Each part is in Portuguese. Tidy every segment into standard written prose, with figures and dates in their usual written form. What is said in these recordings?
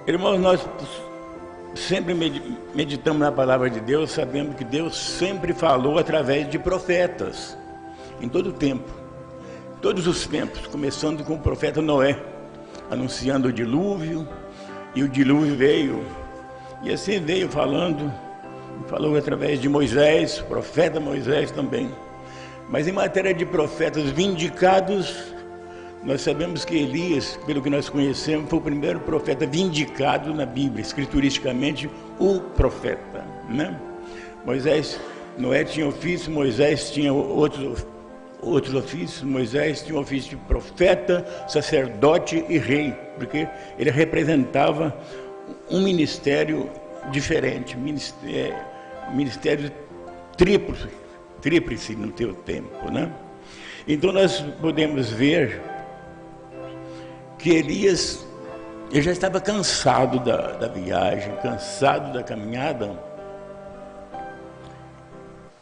Irmãos, nós sempre meditamos na palavra de Deus, sabemos que Deus sempre falou através de profetas, em todo o tempo, todos os tempos, começando com o profeta Noé, anunciando o dilúvio, e o dilúvio veio, e assim veio falou através de Moisés, o profeta Moisés também. Mas em matéria de profetas vindicados, nós sabemos que Elias, pelo que nós conhecemos, foi o primeiro profeta vindicado na Bíblia, escrituristicamente, o profeta, né? Noé tinha ofício, Moisés tinha outros ofícios. Moisés tinha o ofício de profeta, sacerdote e rei, porque ele representava um ministério diferente, ministério tríplice no teu tempo, né? Então nós podemos ver que Elias, ele já estava cansado da viagem, cansado da caminhada,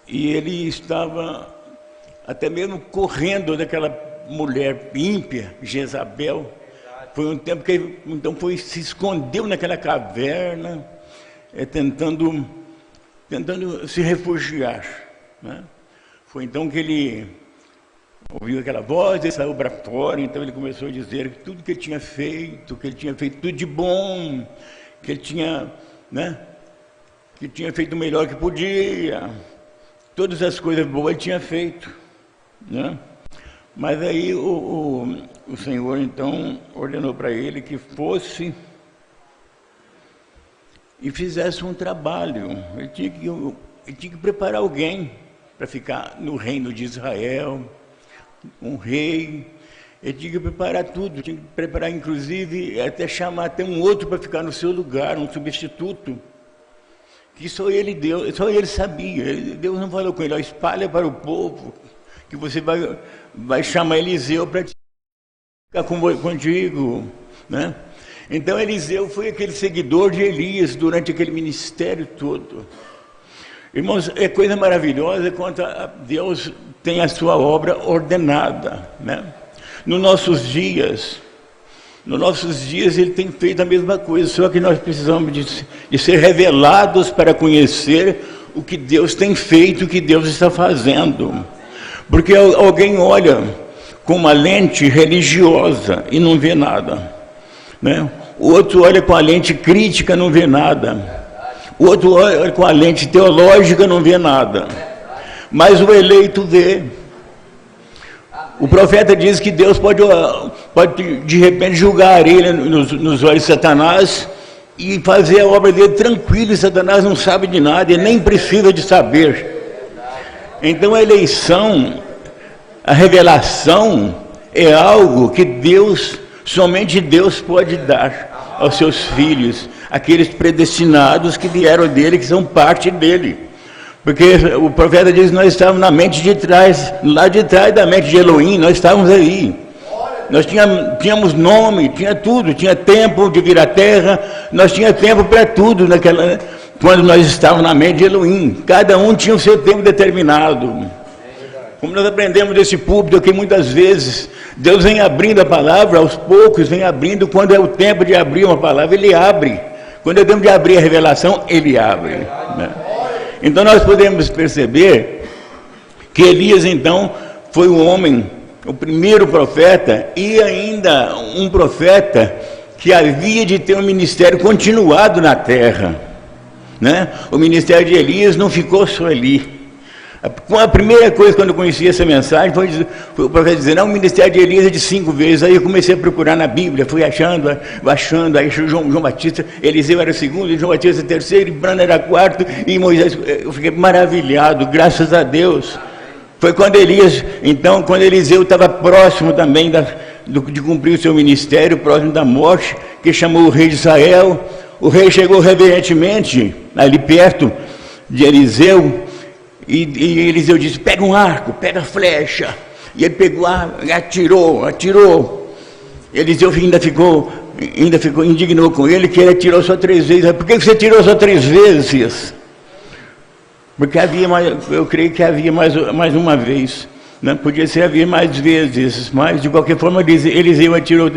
e ele estava até mesmo correndo daquela mulher ímpia, Jezabel. Foi um tempo que ele então se escondeu naquela caverna, tentando se refugiar, né? Foi então que ele ouviu aquela voz e saiu para fora. Então ele começou a dizer que tudo que ele tinha feito, tudo de bom, que ele tinha, né, que tinha feito o melhor que podia, todas as coisas boas ele tinha feito, né? Mas aí o Senhor então ordenou para ele que fosse e fizesse um trabalho. Ele tinha que preparar alguém para ficar no reino de Israel, um rei. Ele tinha que preparar tudo, tinha que preparar inclusive até chamar até um outro para ficar no seu lugar, um substituto, que só ele sabia. Deus não falou com ele: espalha para o povo que você vai chamar Eliseu para ficar contigo, né? Então Eliseu foi aquele seguidor de Elias durante aquele ministério todo. Irmãos, é coisa maravilhosa quanto Deus tem a sua obra ordenada, né? Nos nossos dias ele tem feito a mesma coisa, só que nós precisamos de ser revelados para conhecer o que Deus tem feito, o que Deus está fazendo. Porque alguém olha com uma lente religiosa e não vê nada, né? O outro olha com a lente crítica, não vê nada. O outro olha com a lente teológica, não vê nada. Mas o eleito vê. O profeta diz que Deus pode de repente julgar ele nos olhos de Satanás e fazer a obra dele tranquilo, e Satanás não sabe de nada, ele nem precisa de saber. Então a eleição, a revelação é algo que somente Deus pode dar aos seus filhos, aqueles predestinados que vieram dele, que são parte dele. Porque o profeta diz que nós estávamos na mente de trás, lá de trás da mente de Elohim, nós estávamos aí. Nós tínhamos nome, tinha tudo, tinha tempo de vir à terra, nós tínhamos tempo para tudo quando nós estávamos na mente de Elohim. Cada um tinha o seu tempo determinado. Como nós aprendemos desse púlpito aqui muitas vezes, Deus vem abrindo a palavra, aos poucos vem abrindo. Quando é o tempo de abrir uma palavra, Ele abre. Quando é o tempo de abrir a revelação, Ele abre, né? Então nós podemos perceber que Elias então foi o primeiro profeta, e ainda um profeta que havia de ter um ministério continuado na terra, né? O ministério de Elias não ficou só ali. A primeira coisa, quando eu conheci essa mensagem, foi o profeta dizendo: não, o ministério de Elias é de 5 vezes. Aí eu comecei a procurar na Bíblia, fui achando, aí João Batista, Eliseu era o segundo, João Batista era o terceiro, e Brana era o quarto, e Moisés. Eu fiquei maravilhado, graças a Deus. Foi quando Eliseu estava próximo também de cumprir o seu ministério, próximo da morte, que chamou o rei de Israel. O rei chegou reverentemente ali perto de Eliseu, e Eliseu disse: pega um arco, pega a flecha. E ele pegou, atirou. Eliseu ainda ficou indignou com ele, que ele atirou só 3 vezes. Por que você atirou só 3 vezes? Porque eu creio que havia mais uma vez, né? Podia ser, havia mais vezes, mas de qualquer forma Eliseu atirou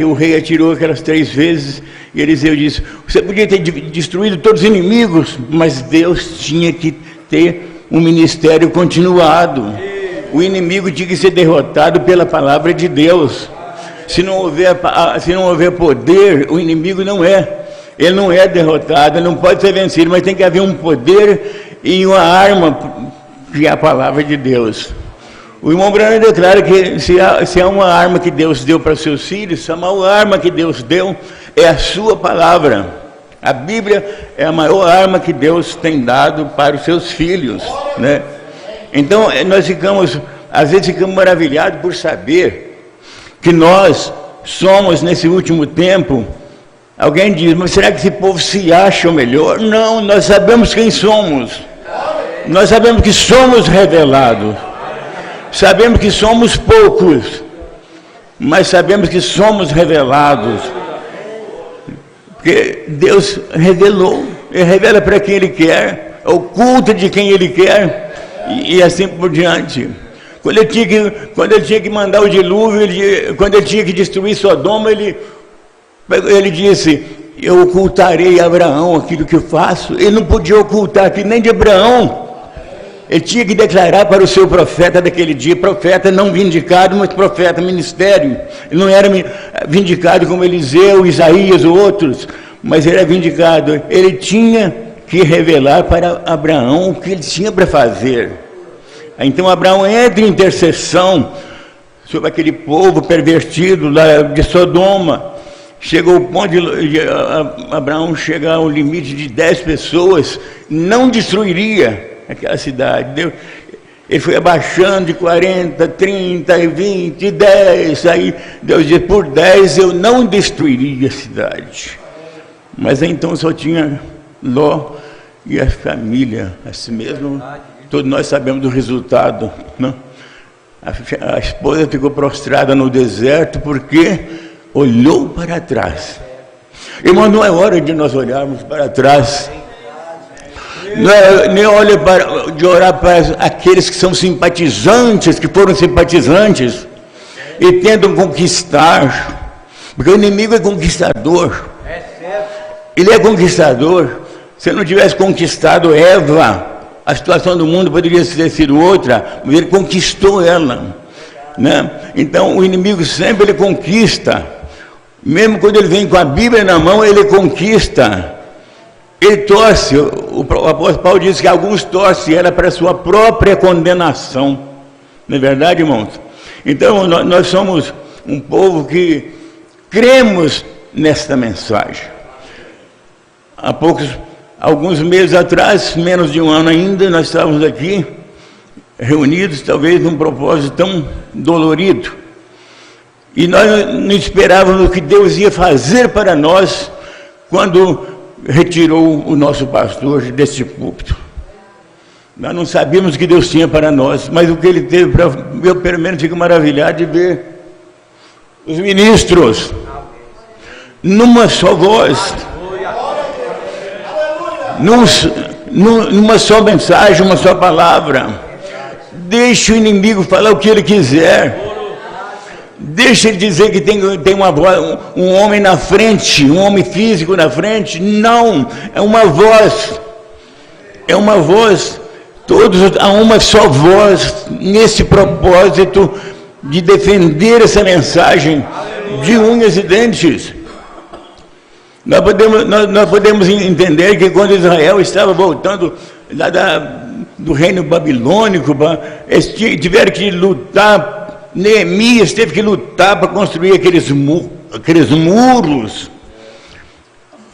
o rei atirou aquelas 3 vezes, e Eliseu disse, você podia ter destruído todos os inimigos, mas Deus tinha que ter um ministério continuado. O inimigo tinha que ser derrotado pela palavra de Deus. Se não houver poder, o inimigo ele não é derrotado, ele não pode ser vencido, mas tem que haver um poder e uma arma, que é a palavra de Deus. O irmão Branham declara que se há uma arma que Deus deu para seus filhos, a maior arma que Deus deu é a sua palavra. A Bíblia é a maior arma que Deus tem dado para os seus filhos, né? Então, às vezes ficamos maravilhados por saber que nós somos, nesse último tempo, alguém diz, mas será que esse povo se acha o melhor? Não, nós sabemos quem somos. Nós sabemos que somos revelados. Sabemos que somos poucos, mas sabemos que somos revelados. Porque Deus revelou, Ele revela para quem Ele quer, oculta de quem Ele quer, e assim por diante. Quando ele tinha que mandar o dilúvio, quando ele tinha que destruir Sodoma, ele disse, eu ocultarei a Abraão aquilo que eu faço. Ele não podia ocultar aquilo nem de Abraão. Ele tinha que declarar para o seu profeta daquele dia, profeta não vindicado, mas profeta ministério. Ele não era vindicado como Eliseu, Isaías ou outros, mas ele era vindicado. Ele tinha que revelar para Abraão o que ele tinha para fazer. Então Abraão entra em intercessão sobre aquele povo pervertido lá de Sodoma. Chegou o ponto de Abraão chegar ao limite de 10 pessoas, não destruiria aquela cidade. Ele foi abaixando de 40, 30, 20, 10. Aí Deus disse, por 10 eu não destruiria a cidade. Mas então só tinha Ló e a família, assim mesmo. Todos nós sabemos do resultado, não? A esposa ficou prostrada no deserto porque olhou para trás. Irmão, não é hora de nós olharmos para trás. Não é nem hora de orar para aqueles que são simpatizantes, que foram simpatizantes e tentam conquistar, porque o inimigo é conquistador. Ele é conquistador. Se ele não tivesse conquistado Eva, a situação do mundo poderia ter sido outra, mas ele conquistou ela, né? Então o inimigo sempre ele conquista, mesmo quando ele vem com a Bíblia na mão, ele conquista, ele torce. O apóstolo Paulo diz que alguns torcem ela para a sua própria condenação, não é verdade, irmãos? Então nós somos um povo que cremos nesta mensagem. Há alguns meses atrás, menos de um ano ainda, nós estávamos aqui, reunidos, talvez num propósito tão dolorido. E nós não esperávamos o que Deus ia fazer para nós, quando retirou o nosso pastor desse púlpito. Nós não sabíamos o que Deus tinha para nós, mas o que Ele teve para... Eu, pelo menos, fico maravilhado de ver os ministros, numa só voz, numa só mensagem, uma só palavra. Deixa o inimigo falar o que ele quiser. Deixa ele dizer que tem uma voz, um homem na frente, um homem físico na frente. Não, é uma voz. É uma voz. Todos há uma só voz nesse propósito de defender essa mensagem de unhas e dentes. Nós podemos entender que quando Israel estava voltando lá do reino babilônico, eles tiveram que lutar. Neemias teve que lutar para construir aqueles muros.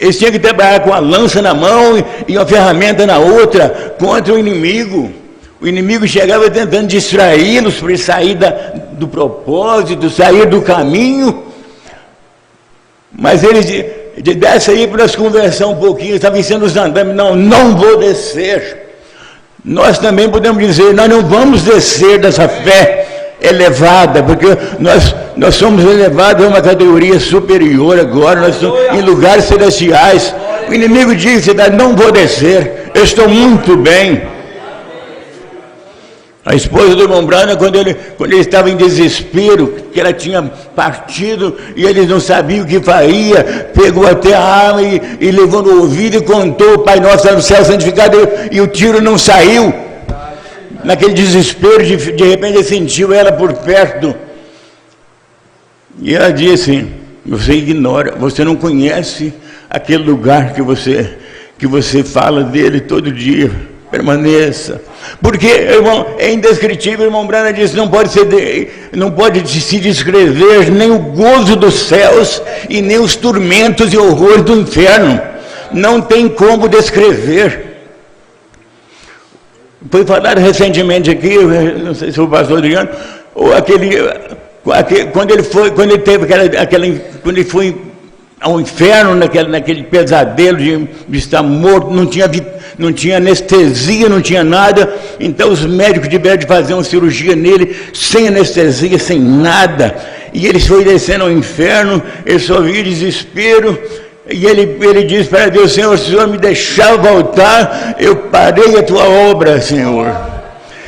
Eles tinham que trabalhar com a lança na mão e uma ferramenta na outra contra o inimigo. O inimigo chegava tentando distraí-los para eles sair do propósito, sair do caminho. Mas eles desce aí para nós conversar um pouquinho, estava ensinando os andames, não vou descer. Nós também podemos dizer, nós não vamos descer dessa fé elevada, porque nós somos elevados a uma categoria superior agora, nós estamos em lugares celestiais. O inimigo diz, não vou descer, eu estou muito bem. A esposa do irmão Branham, quando ele estava em desespero, que ela tinha partido e eles não sabiam o que faria, pegou até a arma e levou no ouvido e contou: Pai nosso no céu santificado, e o tiro não saiu. Naquele desespero, de repente ele sentiu ela por perto. E ela disse: você ignora, você não conhece aquele lugar que você fala dele todo dia. Permaneça. Porque, irmão, é indescritível. O irmão Branham disse: não pode se descrever nem o gozo dos céus e nem os tormentos e horrores do inferno. Não tem como descrever. Foi falado recentemente aqui, não sei se foi o pastor Adriano, ou quando ele foi ao inferno, naquele pesadelo de estar morto, não tinha anestesia, não tinha nada. Então os médicos tiveram de fazer uma cirurgia nele, sem anestesia, sem nada. E ele foi descendo ao inferno, ele só via desespero. E ele disse para Deus: Senhor, se o Senhor me deixar voltar, eu parei a tua obra, Senhor.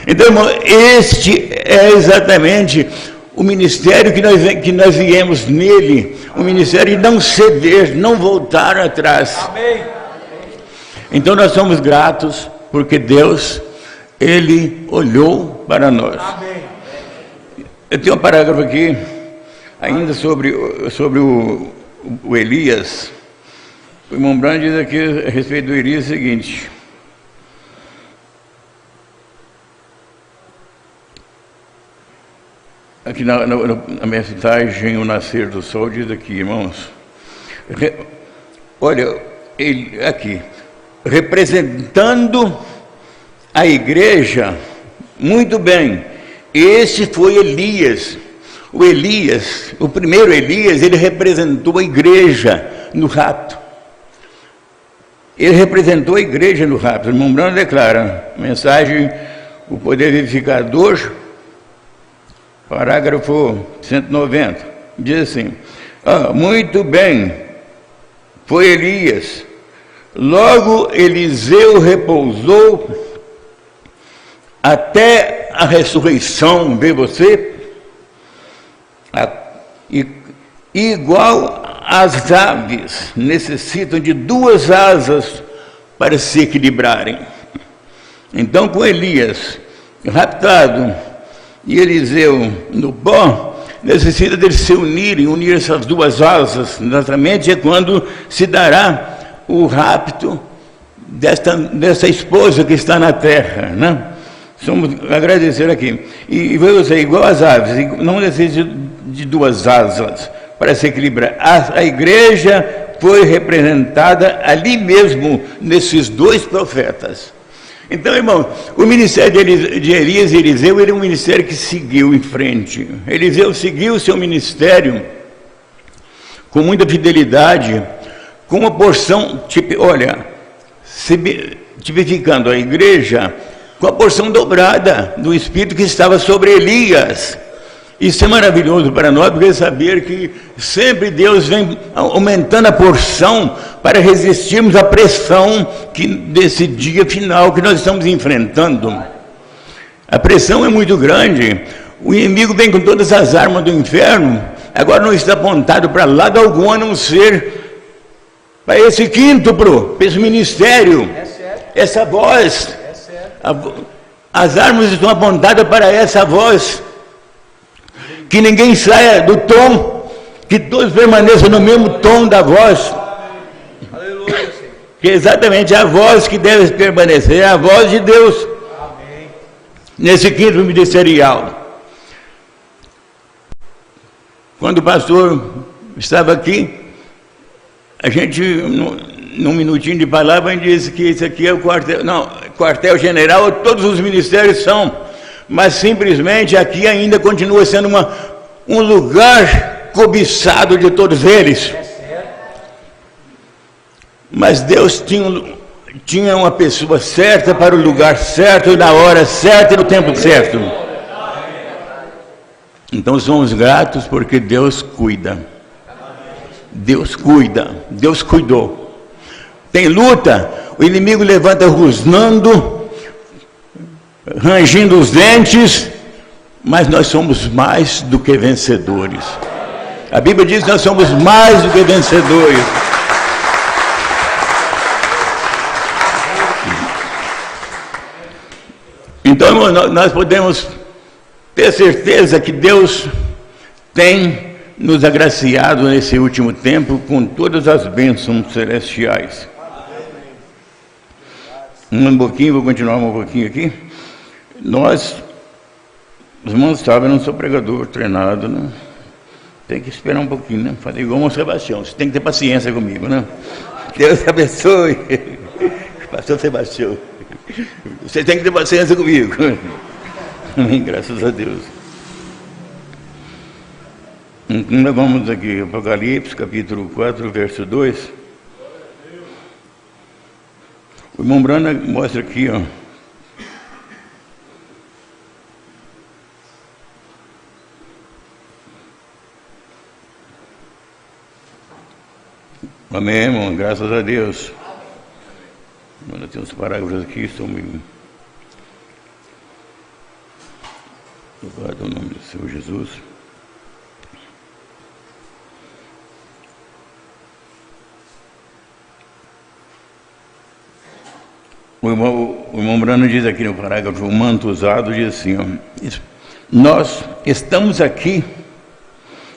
Então, irmão, este é exatamente o ministério que nós viemos nele, o ministério de não ceder, não voltar atrás. Amém. Então nós somos gratos, porque Deus, Ele olhou para nós. Amém. Eu tenho um parágrafo aqui, ainda sobre o Elias. O irmão Branham diz aqui a respeito do Elias o seguinte: aqui na mensagem O Nascer do Sol, diz aqui, irmãos, olha, ele aqui, representando a igreja, muito bem, esse foi Elias. O primeiro Elias, ele representou a igreja no rapto. Ele representou a igreja no rapto. O irmão Branham declara, mensagem O Poder Vivificador, parágrafo 190, diz assim: muito bem, foi Elias. Logo Eliseu repousou até a ressurreição, vê você? Igual as aves necessitam de duas asas para se equilibrarem. Então, com Elias raptado e Eliseu no pó, necessita deles se unir essas duas asas. Exatamente é quando se dará o rapto dessa esposa que está na terra, né? Somos agradecer aqui. E você, igual as aves, não necessita de duas asas para se equilibrar. A igreja foi representada ali mesmo, nesses dois profetas. Então, irmão, o ministério de Elias e Eliseu era um ministério que seguiu em frente. Eliseu seguiu o seu ministério com muita fidelidade, com uma porção, tipificando a igreja, com a porção dobrada do Espírito que estava sobre Elias. Isso é maravilhoso para nós, porque saber que sempre Deus vem aumentando a porção para resistirmos à pressão desse dia final que nós estamos enfrentando. A pressão é muito grande. O inimigo vem com todas as armas do inferno, agora não está apontado para lado algum, a não ser para esse quíntuplo, para esse ministério, essa voz. As armas estão apontadas para essa voz. Que ninguém saia do tom, que todos permaneçam no mesmo tom da voz. Aleluia, que é exatamente a voz que deve permanecer, é a voz de Deus. Amém. Nesse quinto ministerial. Quando o pastor estava aqui, a gente, num minutinho de palavra, a gente disse que isso aqui é o quartel-general, todos os ministérios são. Mas simplesmente aqui ainda continua sendo um lugar cobiçado de todos eles. Mas Deus tinha uma pessoa certa para o lugar certo, na hora certa e no tempo certo. Então somos gratos porque Deus cuida. Deus cuida, Deus cuidou. Tem luta, o inimigo levanta rosnando, rangindo os dentes, mas nós somos mais do que vencedores. A Bíblia diz que nós somos mais do que vencedores. Então, nós podemos ter certeza que Deus tem nos agraciado nesse último tempo com todas as bênçãos celestiais. Um pouquinho, vou continuar um pouquinho aqui. Os irmãos sabem, eu não sou pregador treinado, né? Tem que esperar um pouquinho, né? Fazer igual o Sebastião, você tem que ter paciência comigo, né? Deus abençoe. Pastor Sebastião, você tem que ter paciência comigo. Amém, graças a Deus. Então, nós vamos aqui, Apocalipse, capítulo 4, verso 2. O irmão Brana mostra aqui, ó. Amém, irmão, graças a Deus. Tem uns parágrafos aqui, estão meio... Louvado o nome do Senhor Jesus. O irmão Brano diz aqui no parágrafo, o manto usado, diz assim, ó, nós estamos aqui,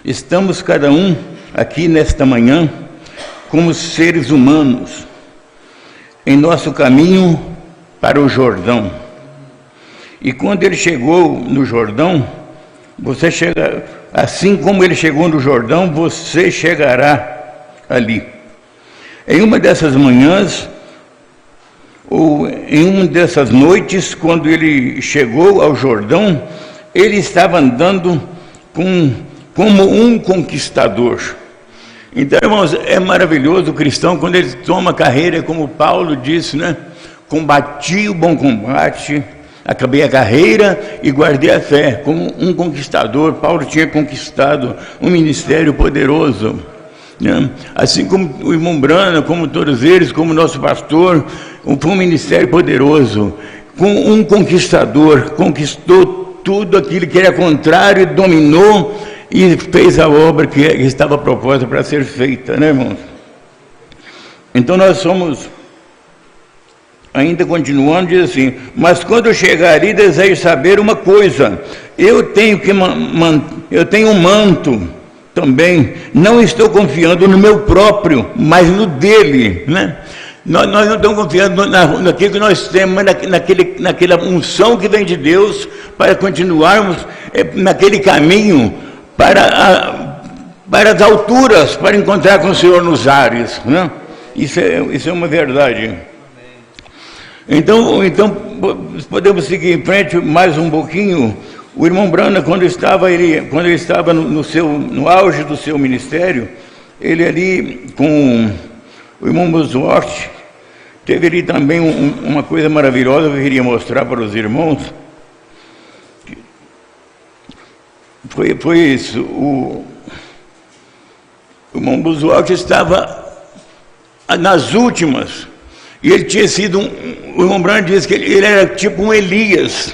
estamos cada um aqui nesta manhã, como seres humanos, em nosso caminho para o Jordão. E quando ele chegou no Jordão, você chega, assim como ele chegou no Jordão, você chegará ali. Em uma dessas manhãs, ou em uma dessas noites, quando ele chegou ao Jordão, ele estava andando como um conquistador. Então, irmãos, é maravilhoso o cristão quando ele toma carreira, como Paulo disse, né? Combati o bom combate, acabei a carreira e guardei a fé. Como um conquistador, Paulo tinha conquistado um ministério poderoso, né? Assim como o irmão Brana, como todos eles, como nosso pastor, foi um ministério poderoso. Com um conquistador, conquistou tudo aquilo que era contrário e dominou e fez a obra que estava proposta para ser feita, né, irmãos? Então nós somos, ainda continuando, diz assim, mas quando eu chegar ali, desejo saber uma coisa, eu tenho um manto também, não estou confiando no meu próprio, mas no dele, né? Nós não estamos confiando naquilo que nós temos, mas naquela unção que vem de Deus, para continuarmos naquele caminho, para as alturas, para encontrar com o Senhor nos ares, né? Isso é uma verdade. Então podemos seguir em frente mais um pouquinho. O irmão Brana, quando ele estava no auge do seu ministério, ele ali com o irmão Bosworth, teve ali também uma coisa maravilhosa que eu queria mostrar para os irmãos. Foi isso. O irmão Bosworth estava nas últimas, e ele tinha sido o irmão Brana diz que ele era tipo um Elias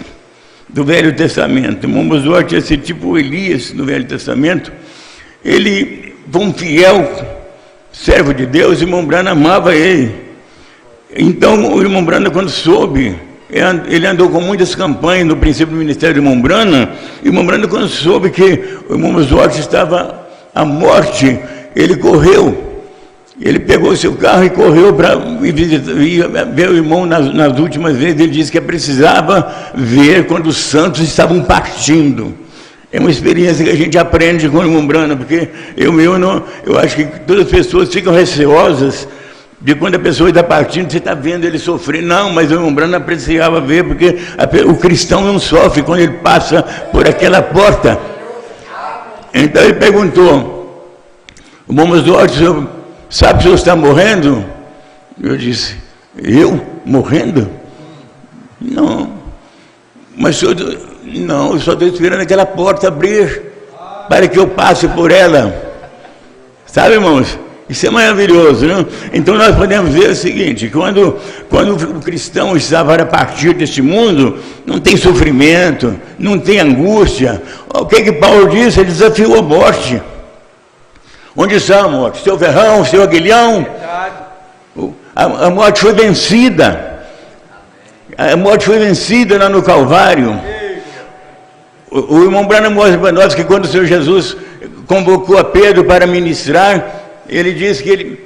do Velho Testamento. O irmão Bosworth tinha sido tipo o Elias do Velho Testamento. Ele foi um fiel servo de Deus, o irmão Brana amava ele. Então o irmão Brana, quando soube, ele andou com muitas campanhas no princípio do ministério do irmão Brana, e o irmão Brana, quando soube que o irmão Bosworth estava à morte, ele correu. Ele pegou o seu carro e correu para ver o irmão nas últimas vezes. Ele disse que precisava ver quando os santos estavam partindo. É uma experiência que a gente aprende com o irmão Brana, porque eu acho que todas as pessoas ficam receosas de quando a pessoa está partindo, você está vendo ele sofrer. Não, mas o irmão Brana apreciava ver, porque o cristão não sofre quando ele passa por aquela porta. Então ele perguntou, o irmão Bosworth, sabe se o senhor está morrendo? Eu disse, eu? Morrendo? Não. Mas o senhor, não, eu só estou esperando aquela porta abrir para que eu passe por ela. Sabe, irmãos? Isso é maravilhoso, né? Então nós podemos ver o seguinte, quando o cristão está para partir deste mundo, não tem sofrimento, não tem angústia. O que Paulo disse? Ele desafiou a morte. Onde está a morte? Seu ferrão, seu aguilhão? A morte foi vencida. A morte foi vencida lá no Calvário. O irmão Branham mostra para nós que quando o Senhor Jesus convocou a Pedro para ministrar, ele disse que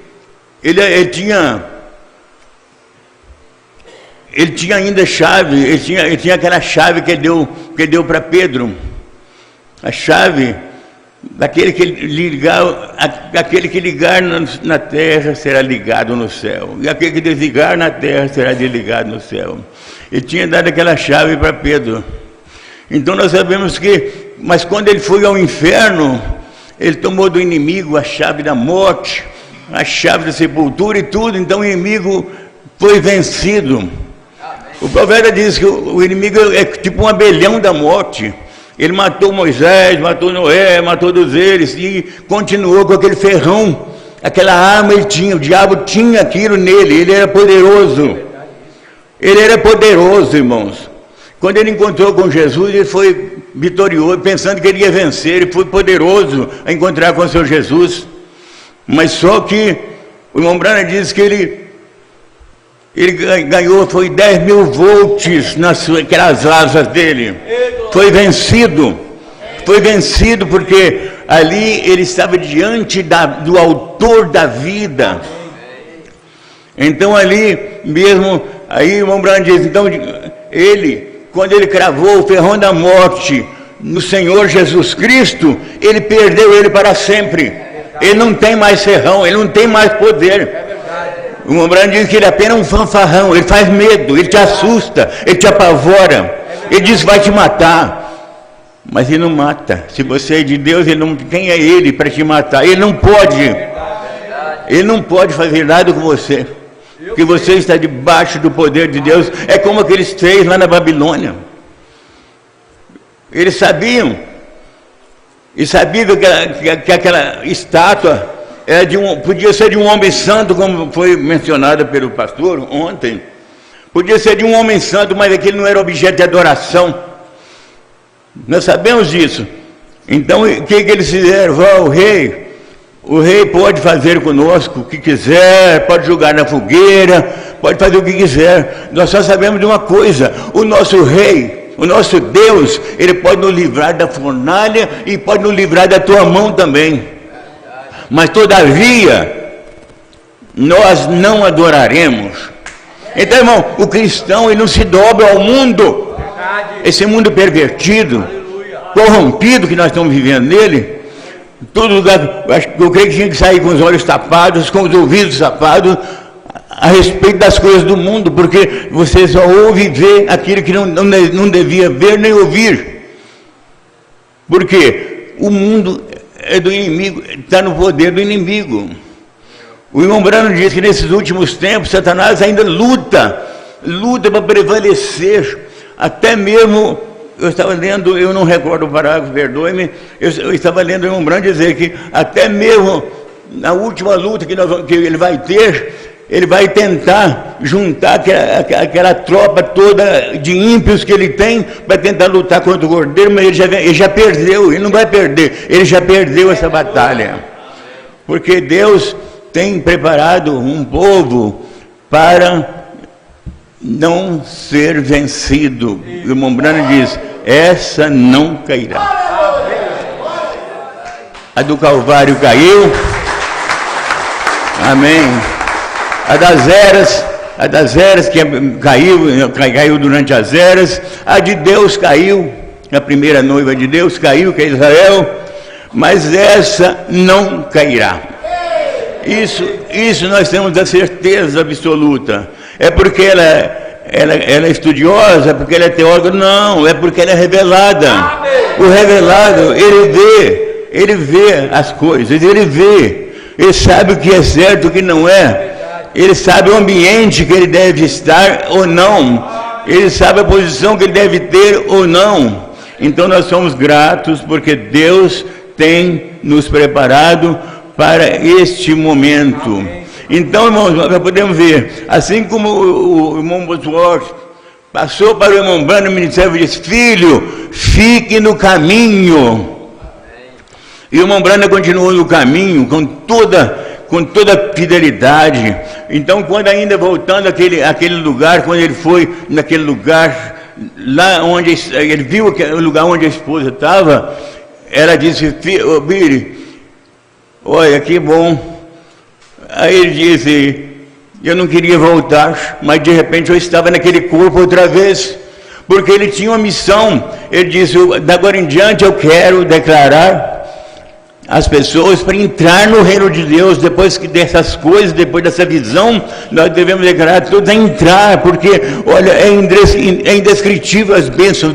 ele tinha ainda chave, ele tinha aquela chave que deu para Pedro, a chave daquele que ligar na terra será ligado no céu, e aquele que desligar na terra será desligado no céu. Ele tinha dado aquela chave para Pedro. Então nós sabemos mas quando ele foi ao inferno, ele tomou do inimigo a chave da morte, a chave da sepultura e tudo. Então o inimigo foi vencido. O profeta diz que o inimigo é tipo um abelhão da morte. Ele matou Moisés, matou Noé, matou todos eles e continuou com aquele ferrão, aquela arma ele tinha, o diabo tinha aquilo nele, ele era poderoso. Ele era poderoso, irmãos. Quando ele encontrou com Jesus, ele foi vitorioso, pensando que ele ia vencer, ele foi poderoso a encontrar com o Senhor Jesus. Mas só que o irmão Branham diz que ele ganhou, foi 10.000 volts naquelas asas dele. Foi vencido porque ali ele estava diante do autor da vida. Então ali mesmo, aí o irmão Branham diz, então quando ele cravou o ferrão da morte no Senhor Jesus Cristo, ele perdeu ele para sempre. Ele não tem mais ferrão, ele não tem mais poder. O irmão Branham diz que ele é apenas um fanfarrão, ele faz medo, ele te assusta, ele te apavora. Ele diz que vai te matar, mas ele não mata. Se você é de Deus, quem é ele para te matar? Ele não pode fazer nada com você. Que você está debaixo do poder de Deus. É como aqueles 3 lá na Babilônia. Eles sabiam que aquela estátua podia ser de um homem santo, como foi mencionado pelo pastor ontem. Podia ser de um homem santo, mas aquele não era objeto de adoração. Nós sabemos disso. Então o que eles fizeram? O rei pode fazer conosco o que quiser, pode jogar na fogueira, pode fazer o que quiser. Nós só sabemos de uma coisa: o nosso rei, o nosso Deus, ele pode nos livrar da fornalha e pode nos livrar da tua mão também. Mas todavia, nós não adoraremos. Então, irmão, o cristão ele não se dobra ao mundo, esse mundo pervertido, corrompido que nós estamos vivendo nele. Todo lugar, eu creio que tinha que sair com os olhos tapados, com os ouvidos tapados, a respeito das coisas do mundo, porque você só ouve e vê aquilo que não devia ver nem ouvir. Porque o mundo é do inimigo, está no poder do inimigo. O irmão Branham diz que nesses últimos tempos, Satanás ainda luta para prevalecer, até mesmo. Eu estava lendo, eu não recordo o parágrafo, perdoe-me, eu estava lendo o irmão Branham dizer que até mesmo na última luta que ele vai ter, ele vai tentar juntar aquela tropa toda de ímpios que ele tem para tentar lutar contra o Cordeiro, mas ele já perdeu, ele não vai perder, ele já perdeu essa batalha. Porque Deus tem preparado um povo para não ser vencido. O irmão Branham diz: essa não cairá. A do Calvário caiu, amém. A das eras que caiu durante as eras. A de Deus caiu, a primeira noiva de Deus caiu, que é Israel, mas essa não cairá. Isso nós temos a certeza absoluta. É porque ela é estudiosa, é porque ela é teóloga? Não, é porque ela é revelada. O revelado, ele vê as coisas, ele sabe o que é certo e o que não é, ele sabe o ambiente que ele deve estar ou não, ele sabe a posição que ele deve ter ou não. Então nós somos gratos porque Deus tem nos preparado para este momento. Então, irmãos, nós podemos ver, assim como o irmão Bosworth passou para o irmão Branham no ministério e disse: filho, fique no caminho. E o irmão Branham continuou no caminho com toda fidelidade. Então, quando ainda voltando àquele lugar, quando ele foi naquele lugar, lá onde ele viu o lugar onde a esposa estava, ela disse: Billy, olha que bom. Aí ele disse: eu não queria voltar, mas de repente eu estava naquele corpo outra vez, porque ele tinha uma missão. Ele disse: da agora em diante eu quero declarar as pessoas para entrar no reino de Deus. Depois dessas coisas, depois dessa visão, nós devemos declarar todos a entrar, porque olha, é indescritível as bênçãos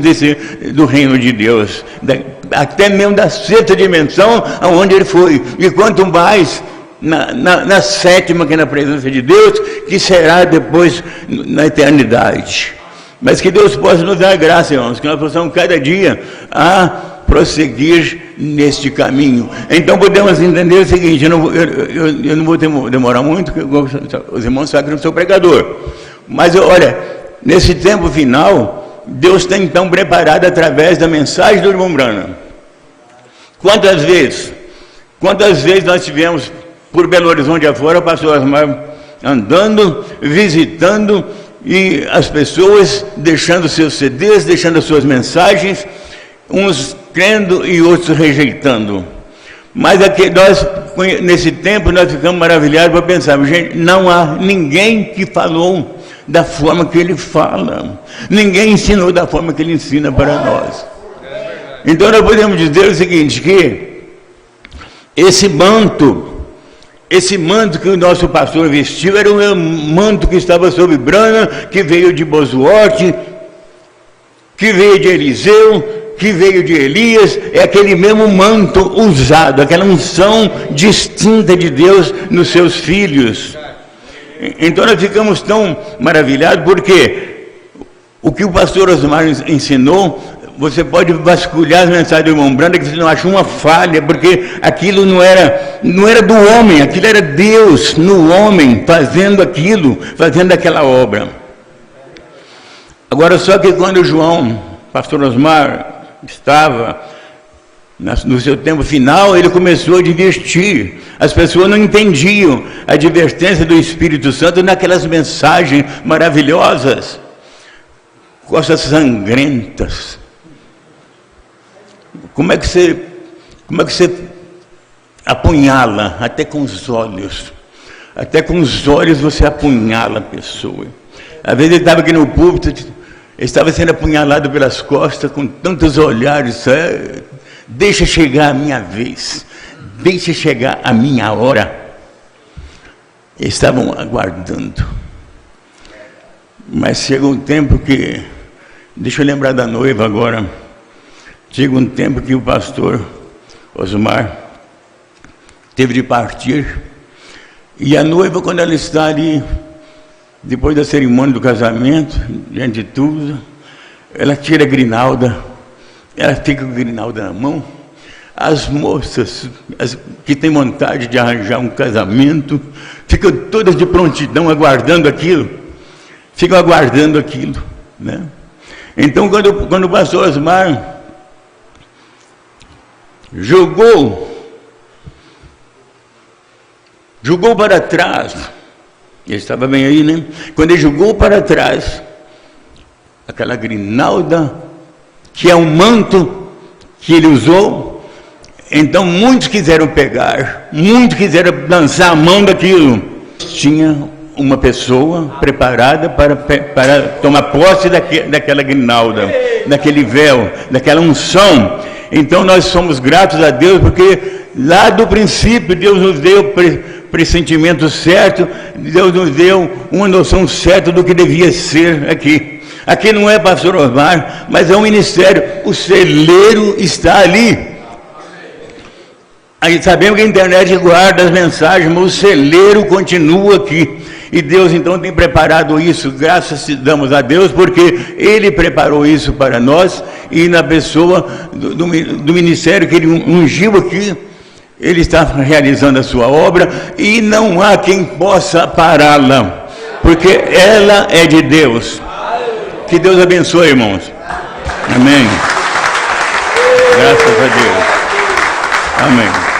do reino de Deus, até mesmo da sexta dimensão aonde ele foi, e quanto mais na sétima, que é na presença de Deus, que será depois na eternidade. Mas que Deus possa nos dar graça, irmãos, que nós possamos cada dia prosseguir neste caminho. Então podemos entender o seguinte: eu não vou demorar muito, porque os irmãos sabem que eu não sou pregador, mas olha, nesse tempo final, Deus está então preparado através da mensagem do irmão Branham. Quantas vezes nós tivemos por Belo Horizonte afora o pastor Osmar andando, visitando, e as pessoas deixando seus CDs, deixando as suas mensagens, uns crendo e outros rejeitando. Mas aqui nós, nesse tempo, nós ficamos maravilhados para pensar: gente, não há ninguém que falou da forma que ele fala, ninguém ensinou da forma que ele ensina para nós. Então nós podemos dizer o seguinte, que esse manto que o nosso pastor vestiu era o manto que estava sobre Branham, que veio de Bosworth, que veio de Eliseu, que veio de Elias. É aquele mesmo manto usado, aquela unção distinta de Deus nos seus filhos. Então nós ficamos tão maravilhados, porque o que o pastor Osmar ensinou, você pode vasculhar as mensagens do irmão Branham, que você não acha uma falha, porque aquilo não era do homem, aquilo era Deus no homem, fazendo aquela obra. Agora, só que quando o pastor Osmar estava no seu tempo final, ele começou a divertir. As pessoas não entendiam a advertência do Espírito Santo naquelas mensagens maravilhosas, coisas sangrentas. Como é que você apunhala? Até com os olhos. Até com os olhos você apunhala a pessoa. Às vezes ele estava aqui no púlpito, estava sendo apunhalado pelas costas, com tantos olhares. Deixa chegar a minha vez, deixa chegar a minha hora. Eles estavam aguardando. Mas chega um tempo que, deixa eu lembrar da noiva agora, chega um tempo que o pastor Osmar teve de partir, e a noiva, quando ela está ali, depois da cerimônia do casamento, diante de tudo, ela tira a grinalda, ela fica com a grinalda na mão. As moças que têm vontade de arranjar um casamento, ficam todas de prontidão, aguardando aquilo, né? Então, quando o pastor Osmar jogou para trás, ele estava bem aí, né? Quando ele jogou para trás aquela grinalda, que é um manto que ele usou, então muitos quiseram pegar, muitos quiseram lançar a mão daquilo. Tinha uma pessoa preparada para tomar posse daquela grinalda, daquele véu, daquela unção. Então nós somos gratos a Deus, porque lá do princípio Deus nos deu pressentimento certo, Deus nos deu uma noção certa do que devia ser aqui. Aqui não é pastor Osmar, mas é um ministério, o celeiro está ali. Aí sabemos que a internet guarda as mensagens, mas o celeiro continua aqui. E Deus então tem preparado isso, graças damos a Deus, porque Ele preparou isso para nós, e na pessoa do ministério que Ele ungiu aqui, Ele está realizando a sua obra e não há quem possa pará-la, porque ela é de Deus. Que Deus abençoe, irmãos. Amém. Graças a Deus. Amém.